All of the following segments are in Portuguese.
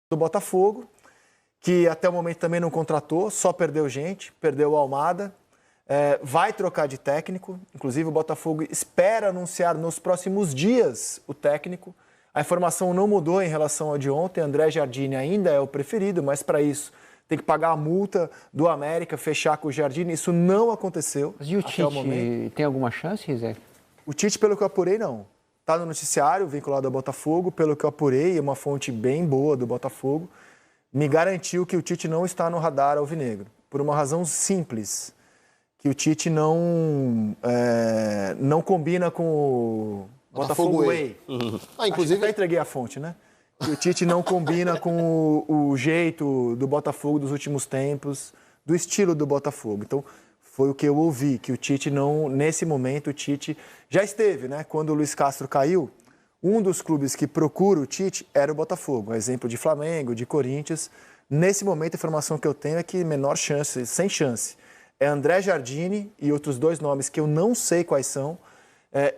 do Botafogo, que até o momento também não contratou, só perdeu gente, perdeu o Almada, vai trocar de técnico, inclusive o Botafogo espera anunciar nos próximos dias o técnico. A informação não mudou em relação ao de ontem, André Jardine ainda é o preferido, mas para isso tem que pagar a multa do América, fechar com o Jardine, isso não aconteceu. Mas e o Tite, tem alguma chance, Zé? O Tite, pelo que eu apurei, não. Está no noticiário vinculado ao Botafogo, pelo que eu apurei, é uma fonte bem boa do Botafogo, me garantiu que o Tite não está no radar alvinegro, por uma razão simples, que o Tite não combina com o Botafogo Way. Inclusive, até entreguei a fonte, né? Que o Tite não combina com o jeito do Botafogo dos últimos tempos, do estilo do Botafogo. Então, foi o que eu ouvi, que o Tite não, nesse momento, o Tite já esteve, né? Quando o Luiz Castro caiu, um dos clubes que procura o Tite era o Botafogo, exemplo de Flamengo, de Corinthians. Nesse momento, a informação que eu tenho é que menor chance, sem chance, é André Jardine e outros dois nomes que eu não sei quais são,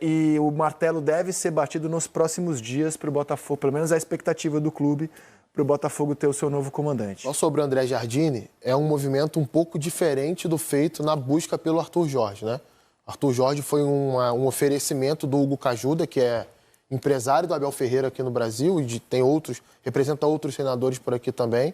e o martelo deve ser batido nos próximos dias para o Botafogo, pelo menos a expectativa do clube, para o Botafogo ter o seu novo comandante. Só sobre o André Jardine, é um movimento um pouco diferente do feito na busca pelo Arthur Jorge, né? Arthur Jorge foi um oferecimento do Hugo Cajuda, que é empresário do Abel Ferreira aqui no Brasil e representa outros senadores por aqui também.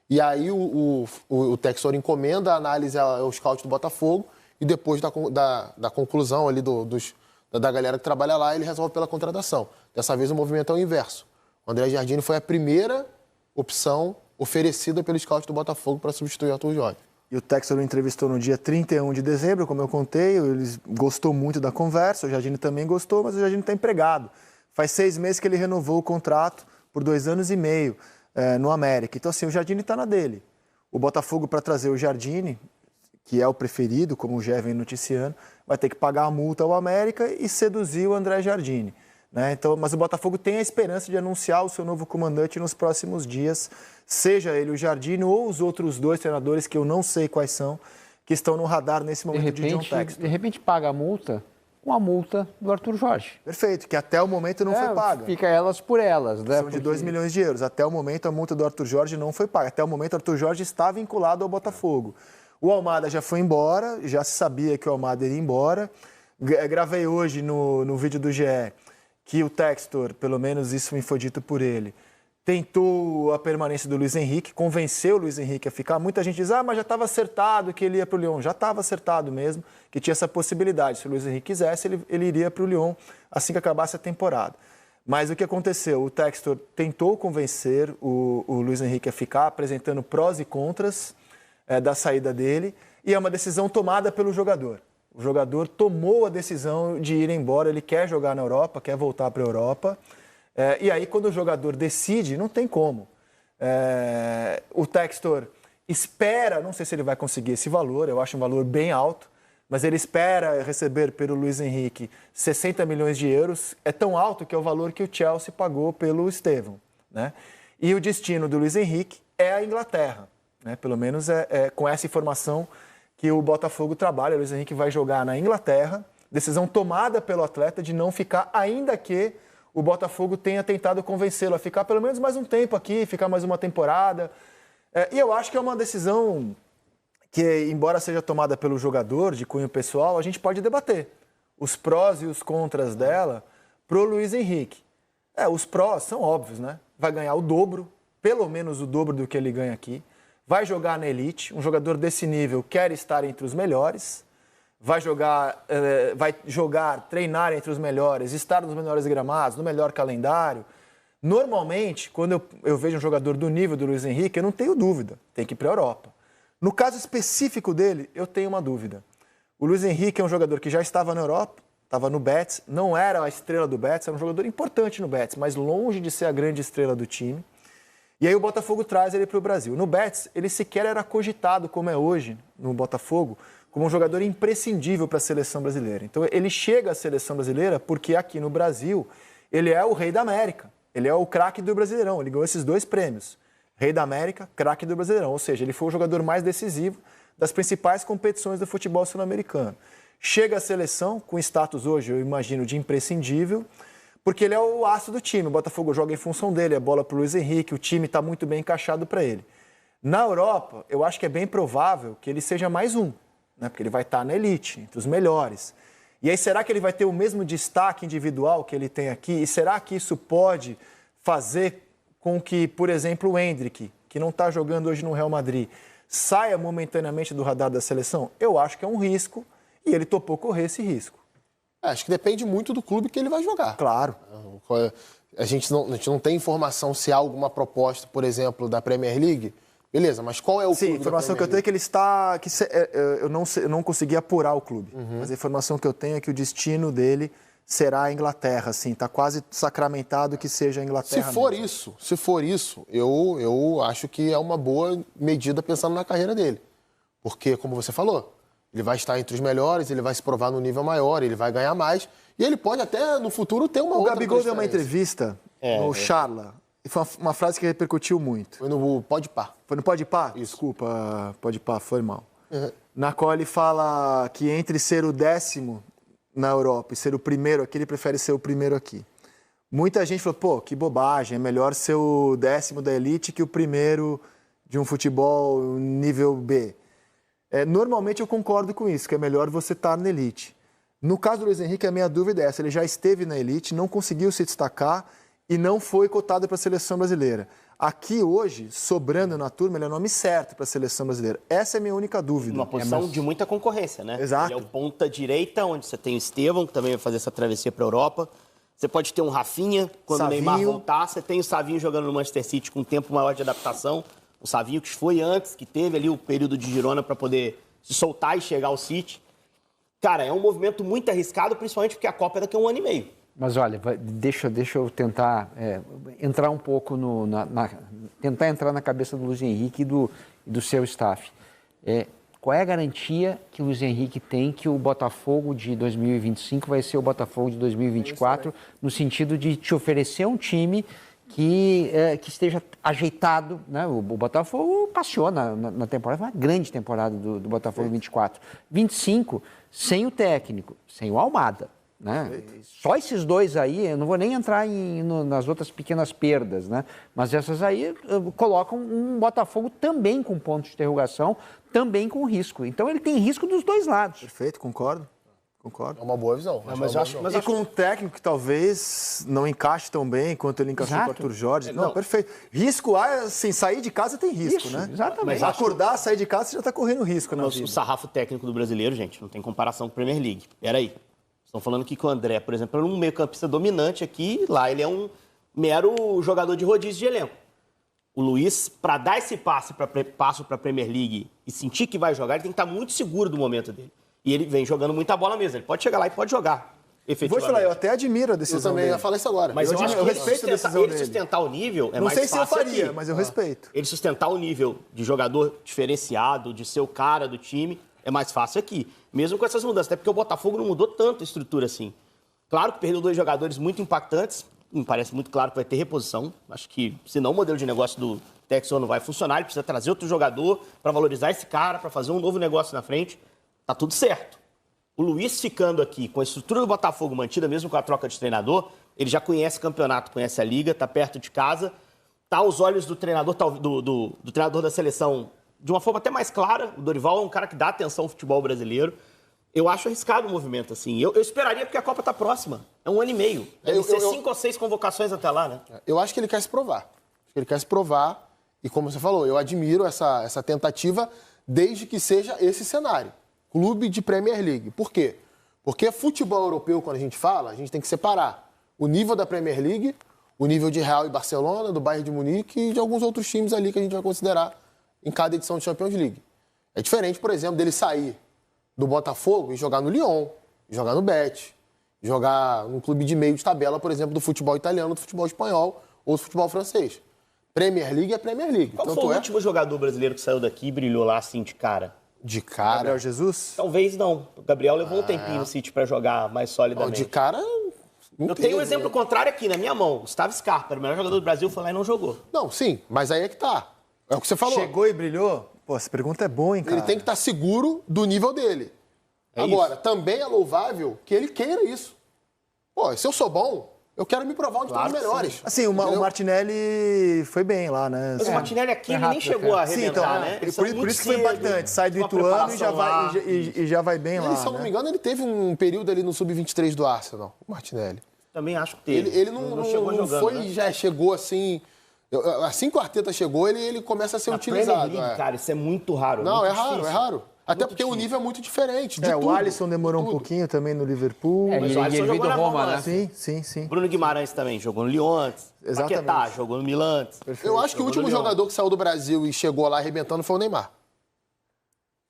E aí o Textor encomenda a análise ao scout do Botafogo e depois da conclusão ali da galera que trabalha lá, ele resolve pela contratação. Dessa vez o movimento é o inverso. O André Jardine foi a primeira opção oferecida pelo scout do Botafogo para substituir o Arthur Jorge. E o Textor o entrevistou no dia 31 de dezembro, como eu contei, ele gostou muito da conversa, o Jardine também gostou, mas o Jardine está empregado. Faz 6 meses que ele renovou o contrato por 2 anos e meio no América. Então, assim, o Jardine está na dele. O Botafogo, para trazer o Jardine, que é o preferido, como o Gé vem noticiando, vai ter que pagar a multa ao América e seduzir o André Jardine. Né? Então, mas o Botafogo tem a esperança de anunciar o seu novo comandante nos próximos dias, seja ele o Jardine ou os outros 2 treinadores, que eu não sei quais são, que estão no radar nesse momento de John Textor. De repente paga a multa com a multa do Arthur Jorge. Perfeito, que até o momento não foi paga. Fica elas por elas, né? São de 2 milhões de euros. Até o momento a multa do Arthur Jorge não foi paga. Até o momento o Arthur Jorge está vinculado ao Botafogo. O Almada já foi embora, já se sabia que o Almada iria embora. Gravei hoje no vídeo do GE que o Textor, pelo menos isso me foi dito por ele, tentou a permanência do Luiz Henrique, convenceu o Luiz Henrique a ficar. Muita gente diz, mas já estava acertado que ele ia para o Lyon. Já estava acertado mesmo, que tinha essa possibilidade. Se o Luiz Henrique quisesse, ele iria para o Lyon assim que acabasse a temporada. Mas o que aconteceu? O Textor tentou convencer o Luiz Henrique a ficar, apresentando prós e contras da saída dele, e é uma decisão tomada pelo jogador. O jogador tomou a decisão de ir embora, ele quer jogar na Europa, quer voltar para a Europa. E aí, quando o jogador decide, não tem como. O Textor espera, não sei se ele vai conseguir esse valor, eu acho um valor bem alto, mas ele espera receber pelo Luiz Henrique 60 milhões de euros. É tão alto que é o valor que o Chelsea pagou pelo Estevão. Né? E o destino do Luiz Henrique é a Inglaterra. Né? Pelo menos com essa informação que o Botafogo trabalha. O Luiz Henrique vai jogar na Inglaterra. Decisão tomada pelo atleta de não ficar, ainda que o Botafogo tenha tentado convencê-lo a ficar pelo menos mais um tempo aqui, ficar mais uma temporada. E eu acho que é uma decisão que, embora seja tomada pelo jogador, de cunho pessoal, a gente pode debater os prós e os contras dela pro Luiz Henrique. Os prós são óbvios, né? Vai ganhar o dobro, pelo menos o dobro do que ele ganha aqui. Vai jogar na elite, um jogador desse nível quer estar entre os melhores, vai jogar, treinar entre os melhores, estar nos melhores gramados, no melhor calendário. Normalmente, quando eu vejo um jogador do nível do Luiz Henrique, eu não tenho dúvida, tem que ir para a Europa. No caso específico dele, eu tenho uma dúvida. O Luiz Henrique é um jogador que já estava na Europa, estava no Betis, não era a estrela do Betis, era um jogador importante no Betis, mas longe de ser a grande estrela do time. E aí o Botafogo traz ele para o Brasil. No Betis, ele sequer era cogitado, como é hoje no Botafogo, como um jogador imprescindível para a seleção brasileira. Então ele chega à seleção brasileira porque aqui no Brasil ele é o rei da América. Ele é o craque do Brasileirão. Ele ganhou esses 2 prêmios. Rei da América, craque do Brasileirão. Ou seja, ele foi o jogador mais decisivo das principais competições do futebol sul-americano. Chega à seleção com status hoje, eu imagino, de imprescindível, porque ele é o aço do time. O Botafogo joga em função dele, a bola para o Luiz Henrique, o time está muito bem encaixado para ele. Na Europa, eu acho que é bem provável que ele seja mais um, né? Porque ele vai estar na elite, entre os melhores. E aí, será que ele vai ter o mesmo destaque individual que ele tem aqui? E será que isso pode fazer com que, por exemplo, o Endrick, que não está jogando hoje no Real Madrid, saia momentaneamente do radar da seleção? Eu acho que é um risco e ele topou correr esse risco. Acho que depende muito do clube que ele vai jogar. Claro. A gente não tem informação se há alguma proposta, por exemplo, da Premier League. Beleza, mas qual é o clube? Sim, a informação que eu tenho é que ele está... eu não consegui apurar o clube. Mas a informação que eu tenho é que o destino dele será a Inglaterra, assim. Está quase sacramentado que seja a Inglaterra. Se for isso, eu acho que é uma boa medida pensando na carreira dele. Porque, como você falou, ele vai estar entre os melhores, ele vai se provar no nível maior, ele vai ganhar mais. E ele pode até, no futuro, ter uma outra transferência. O Gabigol deu uma entrevista no Charla. E foi uma frase que repercutiu muito. Foi no Podpah. Foi no Podpah? Desculpa, Podpah, foi mal. Na qual ele fala que entre ser o 10º na Europa e ser o primeiro aqui, ele prefere ser o primeiro aqui. Muita gente falou, pô, que bobagem, é melhor ser o 10º da elite que o primeiro de um futebol nível B. Normalmente eu concordo com isso, que é melhor você estar na elite. No caso do Luiz Henrique, a minha dúvida é essa, ele já esteve na elite, não conseguiu se destacar e não foi cotado para a seleção brasileira. Aqui hoje, sobrando na turma, ele é o nome certo para a seleção brasileira. Essa é a minha única dúvida. Uma posição de muita concorrência, né? Exato. Ele é o ponta direita, onde você tem o Estevão, que também vai fazer essa travessia para a Europa. Você pode ter um Rafinha, quando Savinho. o Neymar voltar. Você tem o Savinho jogando no Manchester City com um tempo maior de adaptação. O Savinho que foi antes, que teve ali o período de Girona para poder se soltar e chegar ao City. Cara, é um movimento muito arriscado, principalmente porque a Copa é daqui a 1 ano e meio. Mas olha, deixa eu tentar entrar um pouco tentar entrar na cabeça do Luiz Henrique e do seu staff. Qual é a garantia que o Luiz Henrique tem que o Botafogo de 2025 vai ser o Botafogo de 2024, no sentido de te oferecer um time que esteja ajeitado, né? O Botafogo passeou na temporada, foi uma grande temporada do Botafogo 24. 25, sem o técnico, sem o Almada. Né? Só esses dois aí, eu não vou nem entrar nas outras pequenas perdas, né? Mas essas aí colocam um Botafogo também com ponto de interrogação, também com risco. Então ele tem risco dos dois lados. Perfeito, concordo. É uma boa visão. E com um técnico que talvez não encaixe tão bem quanto ele encaixou com o Arthur Jorge. Não, perfeito. Risco, assim, sair de casa tem risco, Isso, né? exatamente. Mas acordar, sair de casa, você já está correndo risco na vida. O sarrafo técnico do brasileiro, gente, não tem comparação com a Premier League. Peraí. Estão falando aqui que o André, por exemplo, é um meio-campista dominante aqui, lá ele é um mero jogador de rodízio de elenco. O Luiz, para dar esse passo para a Premier League e sentir que vai jogar, ele tem que estar muito seguro do momento dele. E ele vem jogando muita bola mesmo. Ele pode chegar lá e pode jogar, efetivamente. Vou te falar, eu até admiro a decisão dele. Eu também ia falar isso agora. Mas eu acho que eu respeito a decisão dele. sustentar o nível é não mais sei se eu fácil faria, aqui. mas eu respeito. Ele sustentar o nível de jogador diferenciado, de ser o cara do time, é mais fácil aqui. Mesmo com essas mudanças. Até porque o Botafogo não mudou tanto a estrutura assim. Claro que perdeu 2 jogadores muito impactantes. Me parece muito claro que vai ter reposição. Acho que, senão o modelo de negócio do Texan não vai funcionar. Ele precisa trazer outro jogador para valorizar esse cara, para fazer um novo negócio na frente. Tá tudo certo. O Luiz ficando aqui com a estrutura do Botafogo mantida, mesmo com a troca de treinador, ele já conhece o campeonato, conhece a liga, tá perto de casa, tá aos olhos do treinador, do treinador da seleção de uma forma até mais clara. O Dorival é um cara que dá atenção ao futebol brasileiro. Eu acho arriscado o movimento, assim. Eu esperaria, porque a Copa está próxima. É 1 ano e meio. Deve ser 5 ou 6 convocações até lá, né? Eu acho que ele quer se provar. E como você falou, eu admiro essa tentativa desde que seja esse cenário. Clube de Premier League. Por quê? Porque futebol europeu, quando a gente fala, a gente tem que separar o nível da Premier League, o nível de Real e Barcelona, do Bayern de Munique e de alguns outros times ali que a gente vai considerar em cada edição de Champions League. É diferente, por exemplo, dele sair do Botafogo e jogar no Lyon, jogar no Betis, jogar num clube de meio de tabela, por exemplo, do futebol italiano, do futebol espanhol ou do futebol francês. Premier League é Premier League. Qual foi o último jogador brasileiro que saiu daqui e brilhou lá assim de cara? De cara? Gabriel Jesus? Talvez não. O Gabriel levou um tempinho no City para jogar mais solidamente. De cara... Eu tenho um exemplo contrário aqui na minha mão. Gustavo Scarpa, o melhor jogador do Brasil, foi lá e não jogou. Não, sim, mas aí é que tá. É o que você falou. Chegou e brilhou? Pô, essa pergunta é boa, hein, cara? Ele tem que estar seguro do nível dele. Agora, também é louvável que ele queira isso. Pô, se eu sou bom, Eu quero me provar onde estão os melhores. Assim, o Martinelli foi bem lá, né? Mas o Martinelli aqui ele nem chegou a arrebentar, então, né? Eles por são muito isso que foi cedo, impactante. Sai do uma Ituano preparação e já vai bem lá. Ele, se eu não me engano, ele teve um período ali no Sub-23 do Arsenal, o Martinelli. Também acho que teve. Ele não chegou não jogando, foi, né? já chegou assim... Assim que o Arteta chegou, ele começa a ser Na utilizado. Premier League, cara, isso é muito raro. Não, muito é raro, difícil. é raro. Até Muito porque o difícil. nível é muito diferente. De O tudo, Alisson demorou de um tudo. pouquinho também no Liverpool. É, Mas e o Alisson ele veio jogou do na Roma, Roma, né? Sim. Bruno Guimarães também, jogou no Lyon antes. Exatamente. Paquetá, jogou no Milan antes. Eu acho que o último Jogou no Lyon. jogador que saiu do Brasil e chegou lá arrebentando foi o Neymar.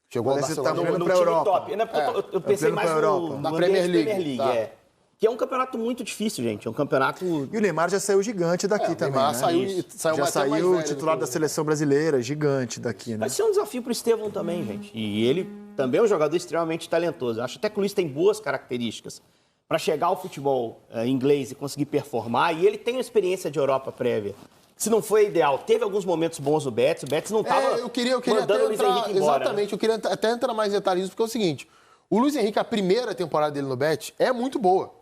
Chegou ao Mas você tá Barcelona. vendo No pra time Europa. top. Não, porque eu pensei vendo mais pra Europa. Na no Premier ambiente League, tá. Que é um campeonato muito difícil, gente. É um campeonato... E o Neymar já saiu gigante daqui o também, Neymar né? saiu Já mais saiu velho titular do da que- seleção brasileira, gigante daqui, né? Vai ser um desafio pro Estevão também, gente. E ele também é um jogador extremamente talentoso. Acho até que o Luiz tem boas características para chegar ao futebol inglês e conseguir performar. E ele tem uma experiência de Europa prévia. Se não foi ideal, teve alguns momentos bons o Betis. O Betis não estava Eu queria mandando até o Luiz entrar, Henrique embora. né? exatamente, eu queria até entrar mais em detalhes nisso, porque é o seguinte, o Luiz Henrique, a primeira temporada dele no Betis é muito boa,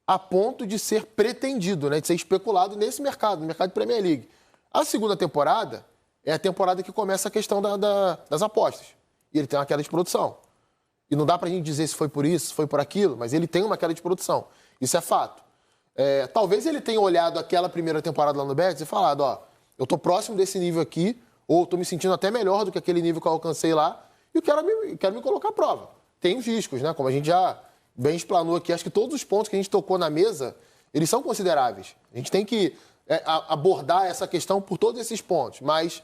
a ponto de ser pretendido, né, de ser especulado nesse mercado, no mercado de Premier League. A segunda temporada é a temporada que começa a questão das apostas, e ele tem uma queda de produção. E não dá pra gente dizer se foi por isso, se foi por aquilo, mas ele tem uma queda de produção. Isso é fato. Talvez ele tenha olhado aquela primeira temporada lá no Betis e falado, ó, eu tô próximo desse nível aqui, ou tô me sentindo até melhor do que aquele nível que eu alcancei lá, e eu quero me colocar à prova. Tem os riscos, né? Como a gente já bem explanou aqui, acho que todos os pontos que a gente tocou na mesa, eles são consideráveis. A gente tem que abordar essa questão por todos esses pontos, mas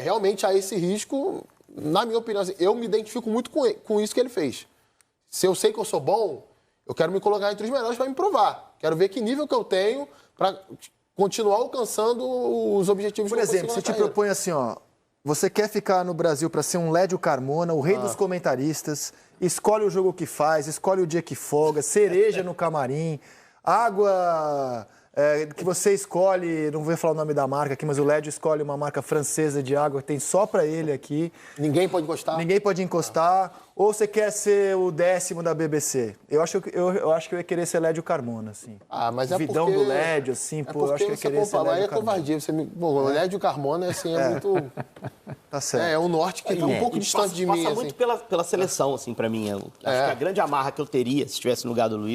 realmente há esse risco, na minha opinião, assim, eu me identifico muito com isso que ele fez. Se eu sei que eu sou bom, eu quero me colocar entre os melhores para me provar. Quero ver que nível que eu tenho para continuar alcançando os objetivos Por que eu exemplo, consigo você na te carreira. propõe assim, ó. Você quer ficar no Brasil para ser um Lédio Carmona, o rei dos comentaristas, escolhe o jogo que faz, escolhe o dia que folga, cereja no camarim, água que você escolhe, não vou falar o nome da marca aqui, mas o Lédio escolhe uma marca francesa de água que tem só para ele aqui. Ninguém pode gostar. Ninguém pode encostar. Ou você quer ser o 10º da BBC? Eu acho que eu ia querer ser Lédio Carmona, assim. Mas é Vidão porque... do Lédio, assim, pô, eu acho que eu ia você querer ser compara, aí Lédio é Carmona. covardia. O Lédio Carmona, assim, é muito... Tá certo. É o norte que está um pouco E distante de mim, passa assim. muito pela seleção, assim, pra mim. Acho que a grande amarra que eu teria, se estivesse no lugar do Luiz,